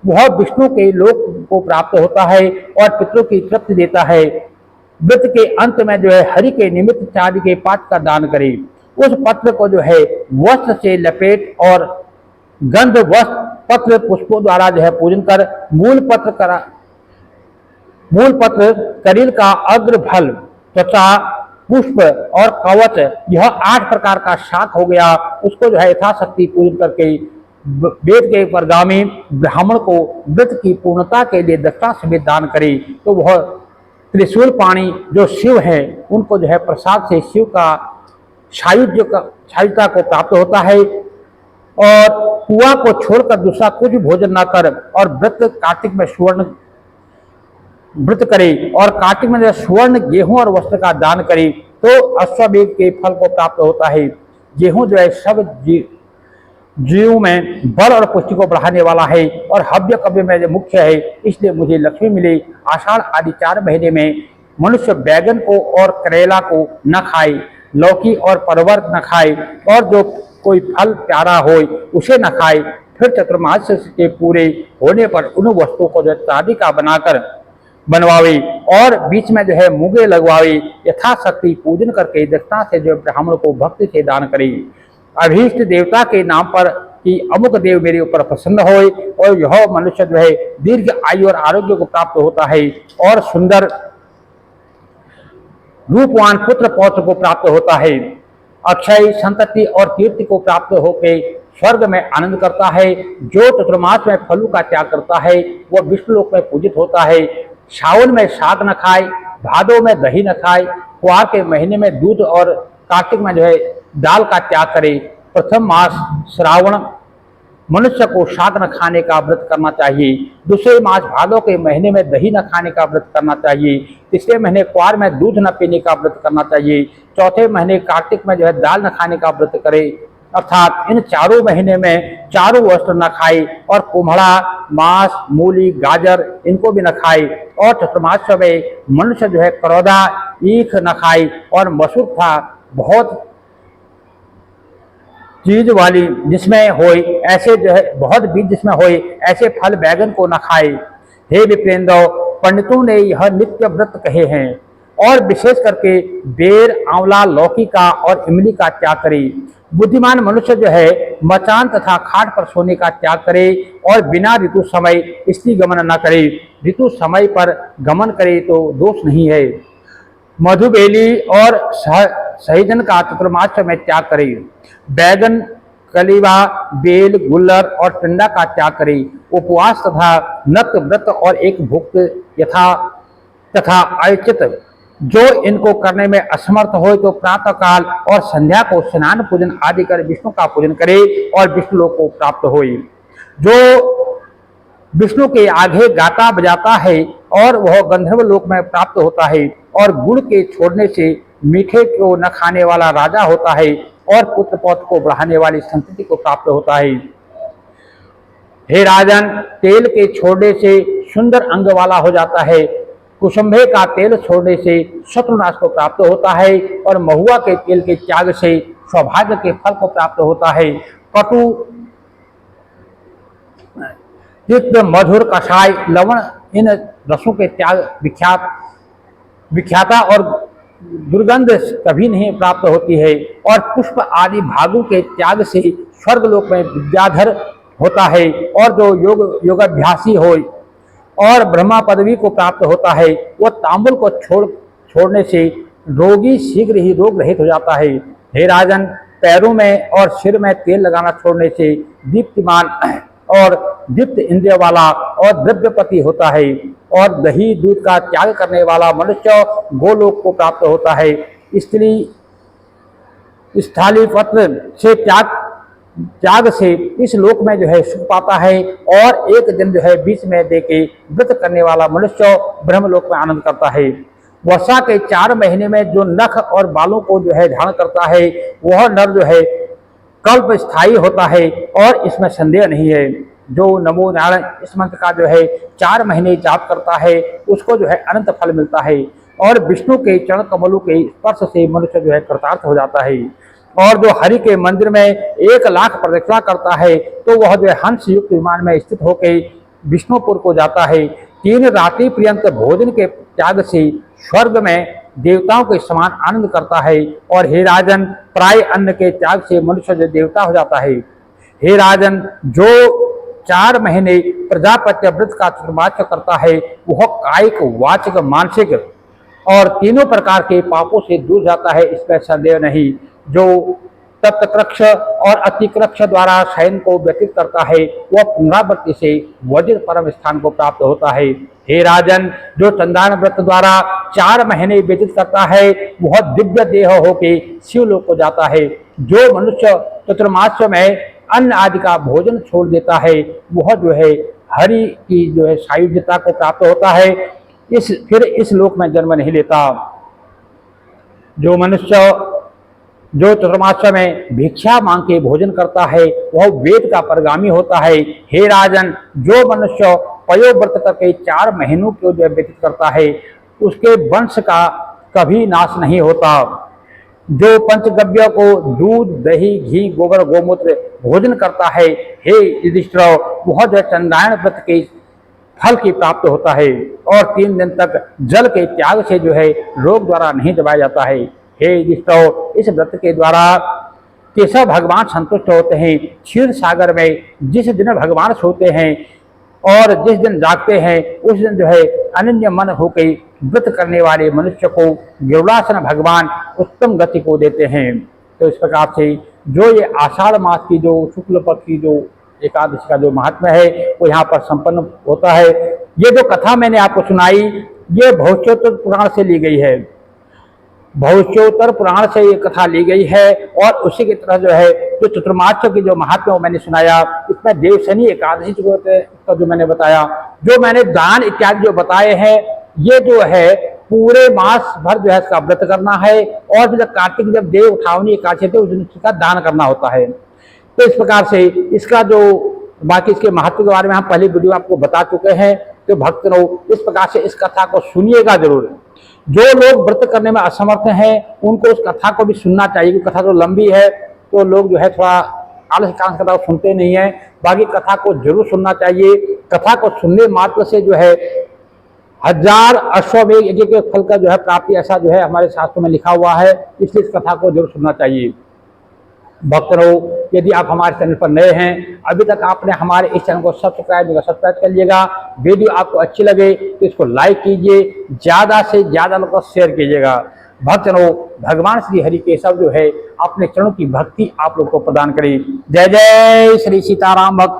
वह विष्णु के लोक को प्राप्त होता है और पितरों की तृप्ति देता है। व्रत के अंत में जो है हरि के निमित्त चांदी के पात्र का दान करे। उस पत्र को जो है वस्त्र से लपेट और गंध वस्त्र पत्र पुष्पों द्वारा जो है पूजन कर मूल पत्र करील का अग्रफल त्वचा पुष्प और कवच यह 8 प्रकार का शाक हो गया। उसको जो है यथाशक्ति पूजन करके वेद के परगामी ब्राह्मण को व्रत की पूर्णता के लिए दक्षिणा समेत दान करे तो वह त्रिशूल पाणी जो शिव है उनको जो है प्रसाद से शिव का सायुज्यता को प्राप्त होता है। और कुआ को छोड़कर दूसरा कुछ भोजन न कर और व्रत कार्तिक में व्रत करे और कार्तिक में जो स्वर्ण गेहूं और वस्त्र का दान करे तो अश्वमेध के फल को प्राप्त होता है। गेहूं जो है सब जीव में बल और पुष्टि को बढ़ाने वाला है और हव्य कव्य में जो मुख्य है, इसलिए मुझे लक्ष्मी मिले। आषाढ़ आदि 4 महीने में मनुष्य बैगन को और करेला को न खाए, लौकी और परवर न खाए और जो कोई फल प्यारा हो उसे न खाए। फिर चतुर्मास के पूरे होने पर उन वस्तुओं को जो चांदी का बनाकर बनवावे और बीच में जो है मुगे लगवावे। यथाशक्ति पूजन करके दक्षिणा से जो ब्राह्मण को भक्ति से दान करे। अभीष्ट देवता के नाम पर कि अमुक देव मेरे ऊपर प्रसन्न होए और यह मनुष्य जो है दीर्घ आयु और आरोग्य को प्राप्त होता है और सुंदर रूपवान पुत्र पौत्र को प्राप्त होता है। अक्षय संतति और कीर्ति को प्राप्त होकर स्वर्ग में आनंद करता है। जो चतुर्मास में फलों का त्याग करता है वह विष्णु लोक में पूजित होता है। सावन में शाक न खाए, भादों में दही न खाए, कुआर के महीने में दूध और कार्तिक में जो है दाल का त्याग करे। प्रथम मास श्रावण मनुष्य को शाक न खाने का व्रत करना चाहिए। दूसरे मास भादों के महीने में दही न खाने का व्रत करना चाहिए। तीसरे महीने कुआर में दूध न पीने का व्रत करना चाहिए। चौथे महीने कार्तिक में जो है दाल न खाने का व्रत करे। अर्थात इन चारों महीने में चारों वस्त्र न खाए और कुम्हड़ा, मांस, मूली, गाजर इनको भी न खाए। और चतुर्मास में मनुष्य जो है करौदा, ईख न खाए और मसूर था बहुत चीज वाली जिसमें होए ऐसे जो है बहुत बीज जिसमें होए ऐसे फल बैगन को न खाए। हे विप्रेंद्र, पंडितों ने यह नित्य व्रत कहे हैं और विशेष करके बेर, आंवला, लौकी का और इमली का त्याग करे। बुद्धिमान मनुष्य जो है मचान तथा खाट पर सोने का त्याग करे और बिना ऋतु समय स्त्री गमन न करे। ऋतु समय पर गमन करे तो दोष नहीं है। मधुबेली और सहीजन का चतुर्मास में त्याग करे। बैगन, कलीवा, बेल, गुल्लर और टिंडा का त्याग करे। उपवास तथा नक्त व्रत और एक भुक्त तथा अयचित जो इनको करने में असमर्थ हो तो प्रातः काल और संध्या को स्नान पूजन आदि कर विष्णु का पूजन करे और विष्णु लोक को प्राप्त होए। जो विष्णु के आगे गाता बजाता है और वह गंधर्व लोक में प्राप्त होता है और गुड़ के छोड़ने से मीठे को न खाने वाला राजा होता है और पुत्र पौत्र को बढ़ाने वाली संतति को प्राप्त होता है। हे राजन, तेल के छोड़ने से सुंदर अंग वाला हो जाता है। कुसुम्भे का तेल छोड़ने से शत्रुनाश को प्राप्त होता है और महुआ के तेल के त्याग से सौभाग्य के फल को प्राप्त होता है। कटु, तिक्त, मधुर, कषाय, लवण इन रसों के त्याग विख्याता और दुर्गंध कभी नहीं प्राप्त होती है और पुष्प आदि भागों के त्याग से स्वर्ग लोक में विद्याधर होता है और जो योगाभ्यासी हो और ब्रह्मा पदवी को प्राप्त होता है वह तांबुल को छोड़ने से रोगी शीघ्र ही रोग रहित हो जाता है। हे राजन, पैरों में और सिर में तेल लगाना छोड़ने से दीप्तिमान और दीप्त इंद्रिय वाला और द्रव्यपति होता है और दही दूध का त्याग करने वाला मनुष्य गोलोक को प्राप्त होता है। स्त्री स्थाली पत्र से त्याग से इस लोक में जो है सुख पाता है और एक दिन जो है बीच में देके व्रत करने वाला मनुष्य ब्रह्मलोक में आनंद करता है। वर्षा के 4 महीने में जो नख और बालों को जो है धारण करता है वह नर जो है कल्प स्थायी होता है और इसमें संदेह नहीं है। जो नमो नारायण इस मंत्र का जो है 4 महीने जाप करता है उसको जो है अनंत फल मिलता है और विष्णु के चरण कमलों के स्पर्श से मनुष्य जो है कृतार्थ हो जाता है। और जो हरि के मंदिर में 1 लाख प्रदक्षिणा करता है तो वह जो है हंस युक्त विमान में स्थित होकर विष्णुपुर को जाता है। 3 रात्रि पर्यंत भोजन के त्याग से स्वर्ग में देवताओं के समान आनंद करता है। और हे राजन, प्राय अन्न के त्याग से मनुष्य जो देवता हो जाता है। हे राजन, जो 4 महीने प्रजापत्य व्रत का चतुर्मास करता है वह कायिक, वाचिक, मानसिक और तीनों प्रकार के पापों से दूर जाता है, इसमें संदेह नहीं। जो तप्तकृक्ष और अतिकृक्ष द्वारा शयन को व्यतीत करता है वह पुनरावृत्ति से वज्र परम स्थान को प्राप्त होता है। हे राजन, जो चंद्रायण व्रत द्वारा 4 महीने व्यतीत करता है वह दिव्य देह होके शिवलोक को जाता है। जो मनुष्य चतुर्मास में अन्न आदि का भोजन छोड़ देता है वह जो है हरि की जो है सायुज्यता को प्राप्त होता है फिर इस लोक में जन्म नहीं लेता। जो मनुष्य जो चतुर्मास्य में भिक्षा मांग के भोजन करता है वह वेद का परगामी होता है। हे राजन, जो मनुष्य पयोव्रत करके 4 महीनों को जो व्यतीत करता है उसके वंश का कभी नाश नहीं होता। जो पंचगव्य को दूध, दही, घी, गोबर, गोमूत्र भोजन करता है, हे युधिष्ठिर, वह जो चंद्रायण व्रत के फल की प्राप्त होता है और 3 दिन तक जल के त्याग से जो है रोग द्वारा नहीं दबाया जाता है। हे युधिष्ठिर, इस व्रत के द्वारा केशव भगवान संतुष्ट होते हैं। क्षीर सागर में जिस दिन भगवान सोते हैं और जिस दिन जागते हैं उस दिन जो है अनन्य मन होकर व्रत करने वाले मनुष्य को गरुड़ासन भगवान उत्तम गति को देते हैं। तो इस प्रकार से जो ये आषाढ़ मास की जो शुक्ल पक्ष की जो एकादशी का जो महात्म्य है वो यहाँ पर संपन्न होता है। ये जो कथा मैंने आपको सुनाई ये भविष्योत्तर पुराण से ली गई है। भविष्योत्तर पुराण से ये कथा ली गई है और उसी की तरह जो है जो चतुर्मास्य की जो महात्म्य वो मैंने सुनाया। इसमें देवशनी एकादशी का जो मैंने बताया, जो मैंने दान इत्यादि जो बताए हैं, ये जो है पूरे मास भर जो है इसका व्रत करना है और जब कार्तिक जब देव उठावनी एकादशी थे उस दिन इसका दान करना होता है। तो इस प्रकार से इसका जो बाकी इसके महत्व के बारे में हम पहले वीडियो आपको बता चुके हैं। तो भक्त लोग इस प्रकार से इस कथा को सुनिएगा जरूर। जो लोग व्रत करने में असमर्थ हैं उनको उस कथा को भी सुनना चाहिए, क्योंकि कथा तो लंबी है तो लोग जो है थोड़ा आलस कांस कथा को सुनते नहीं है। बाकी कथा को जरूर सुनना चाहिए। कथा को सुनने मात्र से जो है 1000 अश्वमेघ यज्ञ के फल का जो है प्राप्ति, ऐसा जो है हमारे शास्त्रों में लिखा हुआ है। इसलिए इस कथा को जरूर सुनना चाहिए। भक्तों, यदि आप हमारे चैनल पर नए हैं, अभी तक आपने हमारे इस चैनल को सब्सक्राइब कर लीजिएगा। वीडियो आपको अच्छी लगे तो इसको लाइक कीजिए, ज़्यादा से ज़्यादा लोगों को शेयर कीजिएगा। भक्तों, भगवान श्री हरि केशव जो है अपने चरणों की भक्ति आप लोग को प्रदान करें। जय जय श्री सीताराम। भक्त